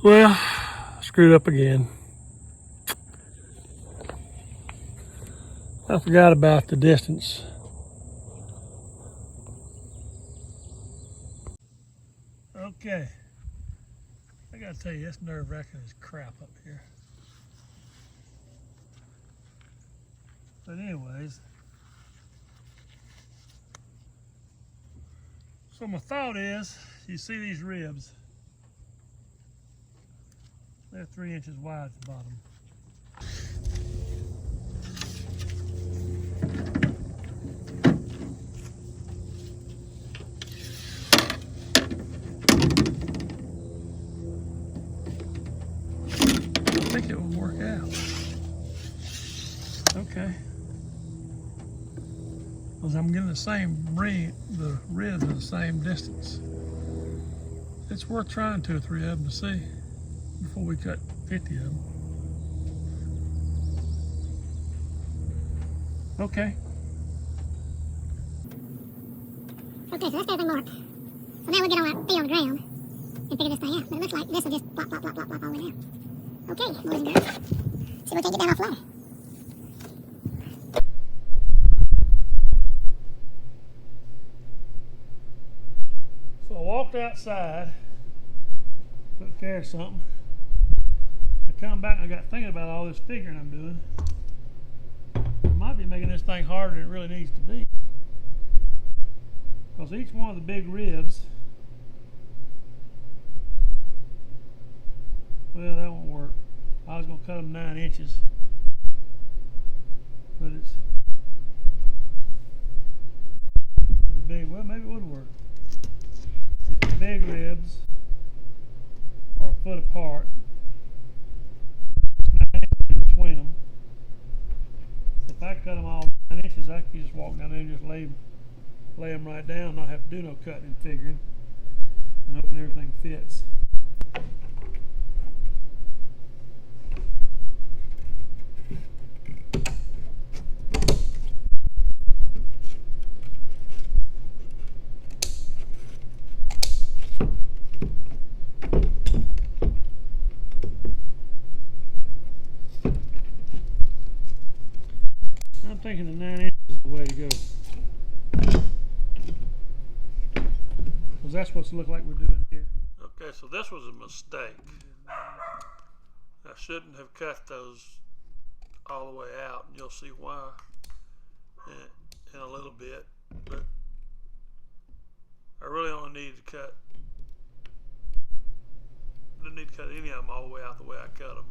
Well, screwed up again. I forgot about the distance. Okay. I gotta tell you, this nerve-wracking as crap up here. But anyways, so my thought is, you see these ribs, they're 3 inches wide at the bottom. I think it will work out. Okay. Because I'm getting the ribs are the same distance. It's worth trying 2 or 3 of them to see before we cut 50 of them. Okay. Okay, so that's everything marked. So now we'll get on our feet on the ground and figure this thing out. But it looks like this will just plop, plop, plop, plop, plop all the way down. Okay, boys and girls. See if we can get that off ladder. So I walked outside, took care of something. I come back and I got thinking about all this figuring I'm doing. I might be making this thing harder than it really needs to be. Because each one of the big ribs, well, that won't work. I was going to cut them 9 inches. But it's the big, well, maybe it would work. If the big ribs are a foot apart, it's 9 inches between them. So if I cut them all 9 inches, I could just walk down there and just lay them right down, not have to do no cutting and figuring, and hoping everything fits. I'm thinking the 9 inches is the way to go. Because that's what's look like we're doing here. Okay, so this was a mistake. I shouldn't have cut those all the way out, and you'll see why in a little bit. But I really only need to cut. Didn't need to cut any of them all the way out the way I cut them.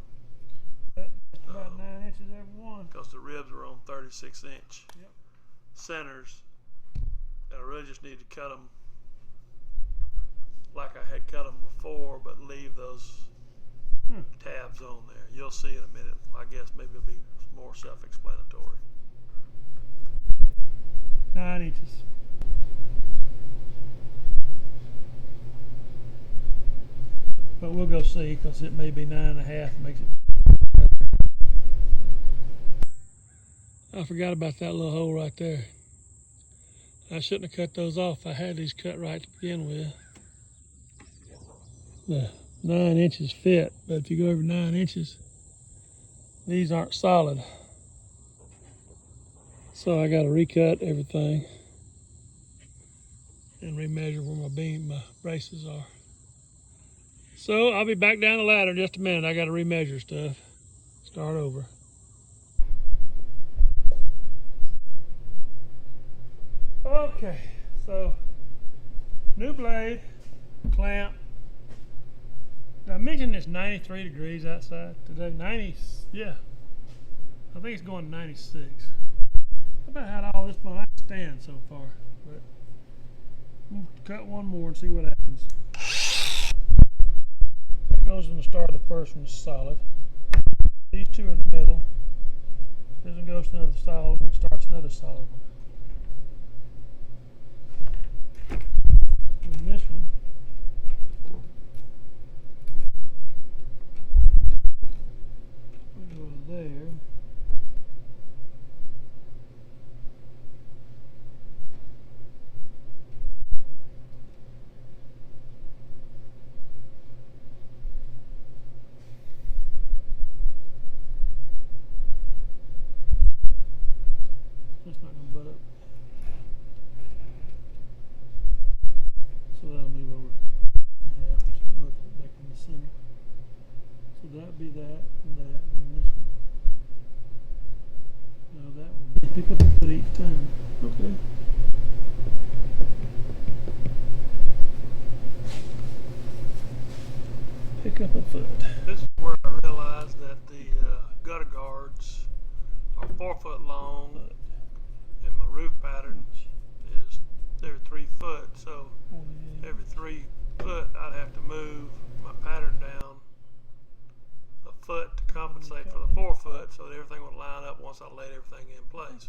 About 9 inches every one. Because the ribs are on 36-inch centers. And I really just need to cut them like I had cut them before, but leave those tabs on there. You'll see in a minute. I guess maybe it'll be more self-explanatory. 9 inches. But we'll go see, because it may be 9.5. Makes it. I forgot about that little hole right there. I shouldn't have cut those off. I had these cut right to begin with. The 9 inches fit, but if you go over 9 inches, these aren't solid. So I got to recut everything and remeasure where my braces are. So I'll be back down the ladder in just a minute. I got to remeasure stuff. Start over. Okay, so new blade, clamp. Did I mention it's 93 degrees outside today? 90, yeah. I think it's going to 96. I about had all this one I can stand so far, but we'll cut one more and see what happens. That goes in the start of the first one, solid. These two are in the middle. This one goes to another solid one, which starts another solid one. And this one will go there. be that and this one. No, that one. Pick up a foot each time. Okay. Pick up a foot. This is where I realized that the gutter guards are 4 foot long, and my roof pattern is they're 3 foot. So every 3 foot, I'd have to move my pattern down a foot to compensate for the 4 foot, so that everything would line up once I laid everything in place.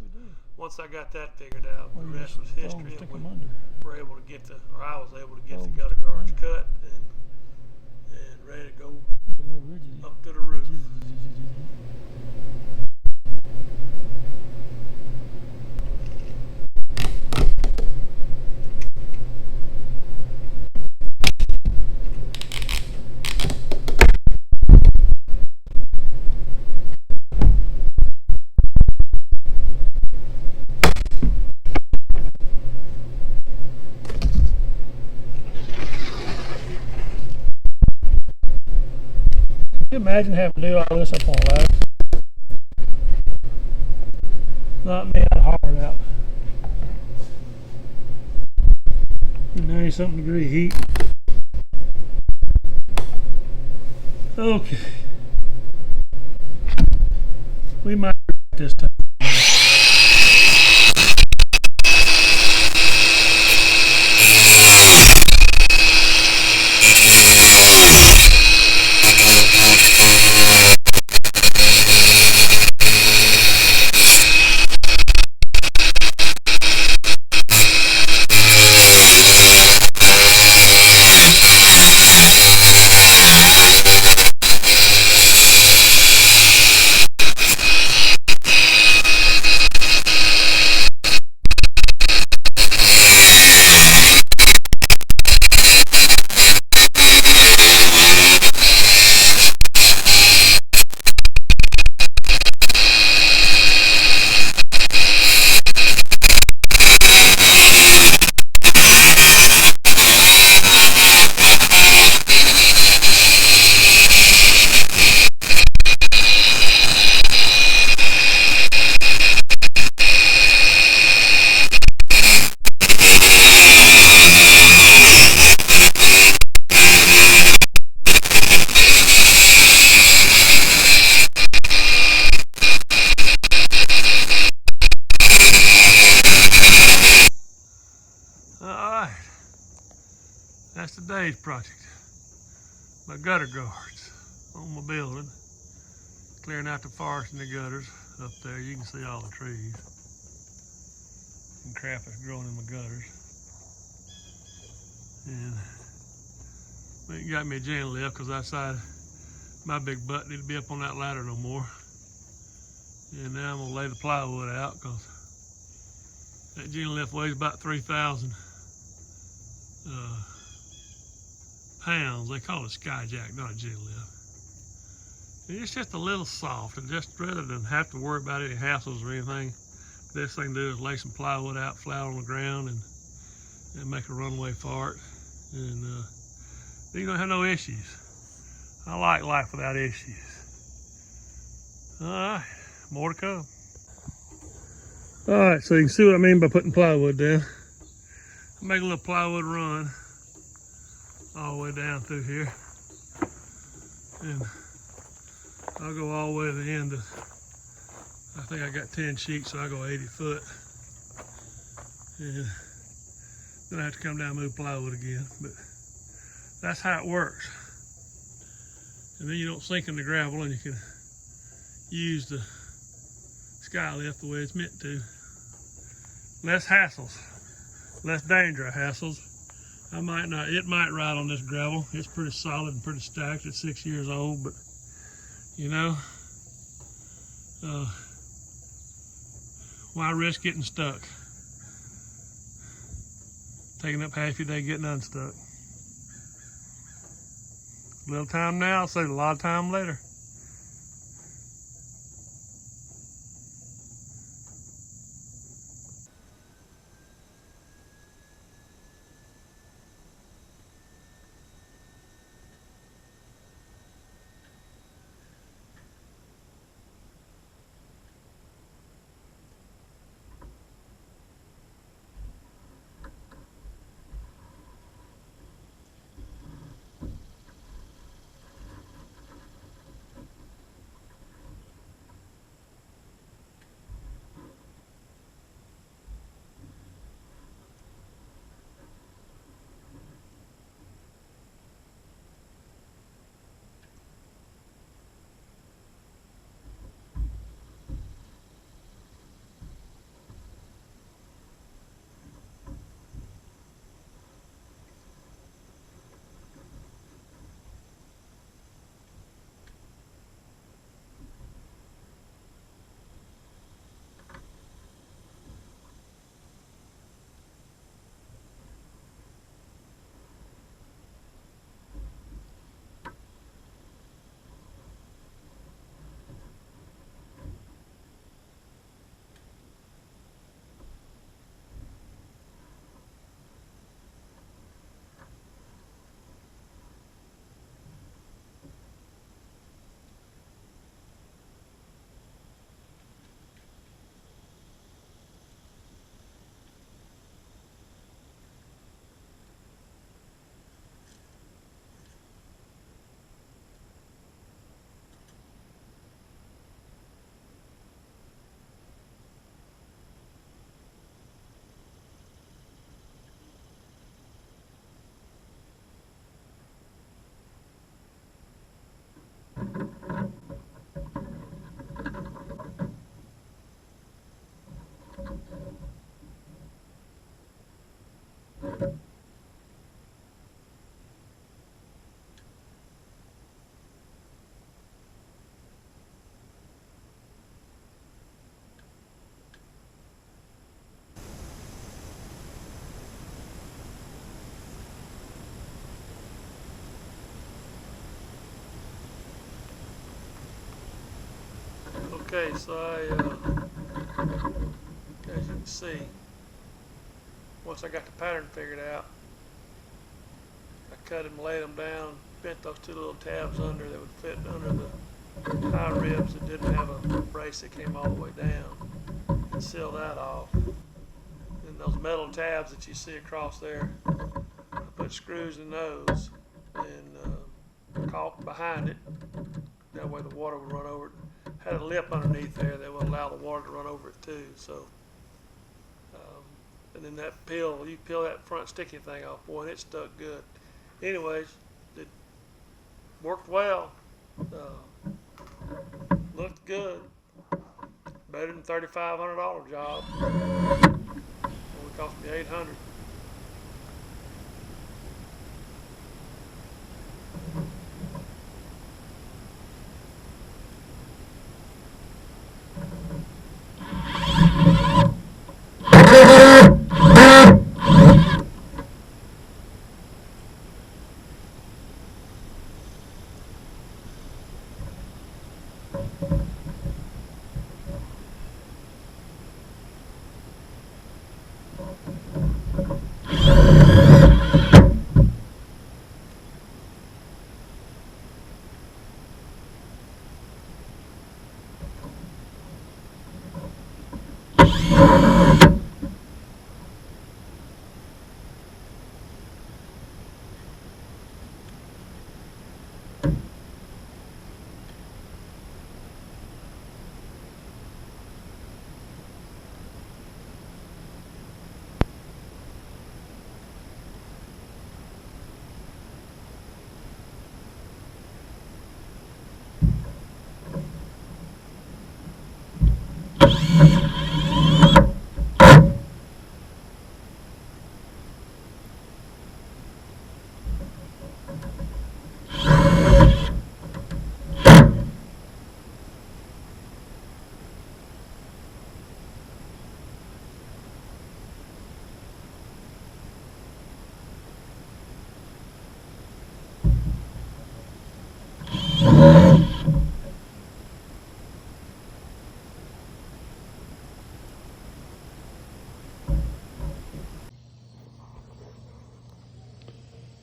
Once I got that figured out, the rest was history, and we were able to get the, or I was able to get the gutter guards cut and ready to go up to the roof. Can you imagine having to do all this up on a ladder? Not me, I'd hard out. 90-something degree heat. Okay. We might this time. Alright, that's today's project. My gutter guards on my building, clearing out the forest and the gutters. Up there you can see all the trees and crap that's growing in my gutters. And it got me a gin lift because I decided my big butt needed to be up on that ladder no more. And now I'm gonna lay the plywood out because that gin lift weighs about 3,000 pounds. They call it skyjack, not a gin lift. And it's just a little soft, and just rather than have to worry about any hassles or anything, the best thing to do is lay some plywood out flat on the ground and make a runway for it, and then you don't have no issues. I like life without issues. Alright, more to come. Alright, so you can see what I mean by putting plywood down. I make a little plywood run all the way down through here, and I'll go all the way to the end of, I think I got 10 sheets, so I go 80 foot, and then I have to come down and move plywood again. But that's how it works. And then you don't sink in the gravel, and you can use the sky lift the way it's meant to. Less hassles, less danger hassles. It might ride on this gravel. It's pretty solid and pretty stacked. It's 6 years old, but you know, why risk getting stuck? Taking up half your day getting unstuck. A little time now, save a lot of time later. Okay, so as you can see, once I got the pattern figured out, I cut them, laid them down, bent those two little tabs under that would fit under the high ribs that didn't have a brace that came all the way down, and seal that off. And those metal tabs that you see across there, I put screws in those and caulk behind it. That way the water would run over it. Had a lip underneath there that would allow the water to run over it too. So, and then that peel, you peel that front sticky thing off, boy, and it stuck good. Anyways, it worked well. Looked good. Better than $3,500 job. Only cost me $800.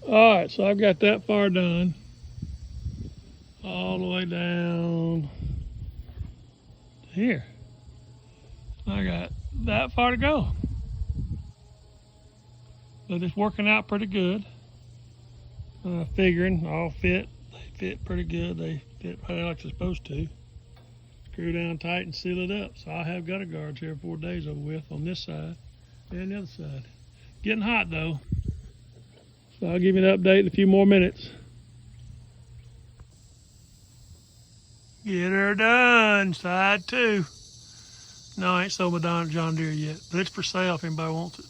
All right, so I've got that far done, all the way down to here. I got that far to go. But it's working out pretty good. Figuring all fit. They fit pretty good. They fit right like they're supposed to. Screw down tight and seal it up. So I'll have gutter guards here 4 days over with on this side and the other side. Getting hot though. So I'll give you an update in a few more minutes. Get her done, side 2. No, I ain't sold my John Deere yet, but it's for sale if anybody wants it.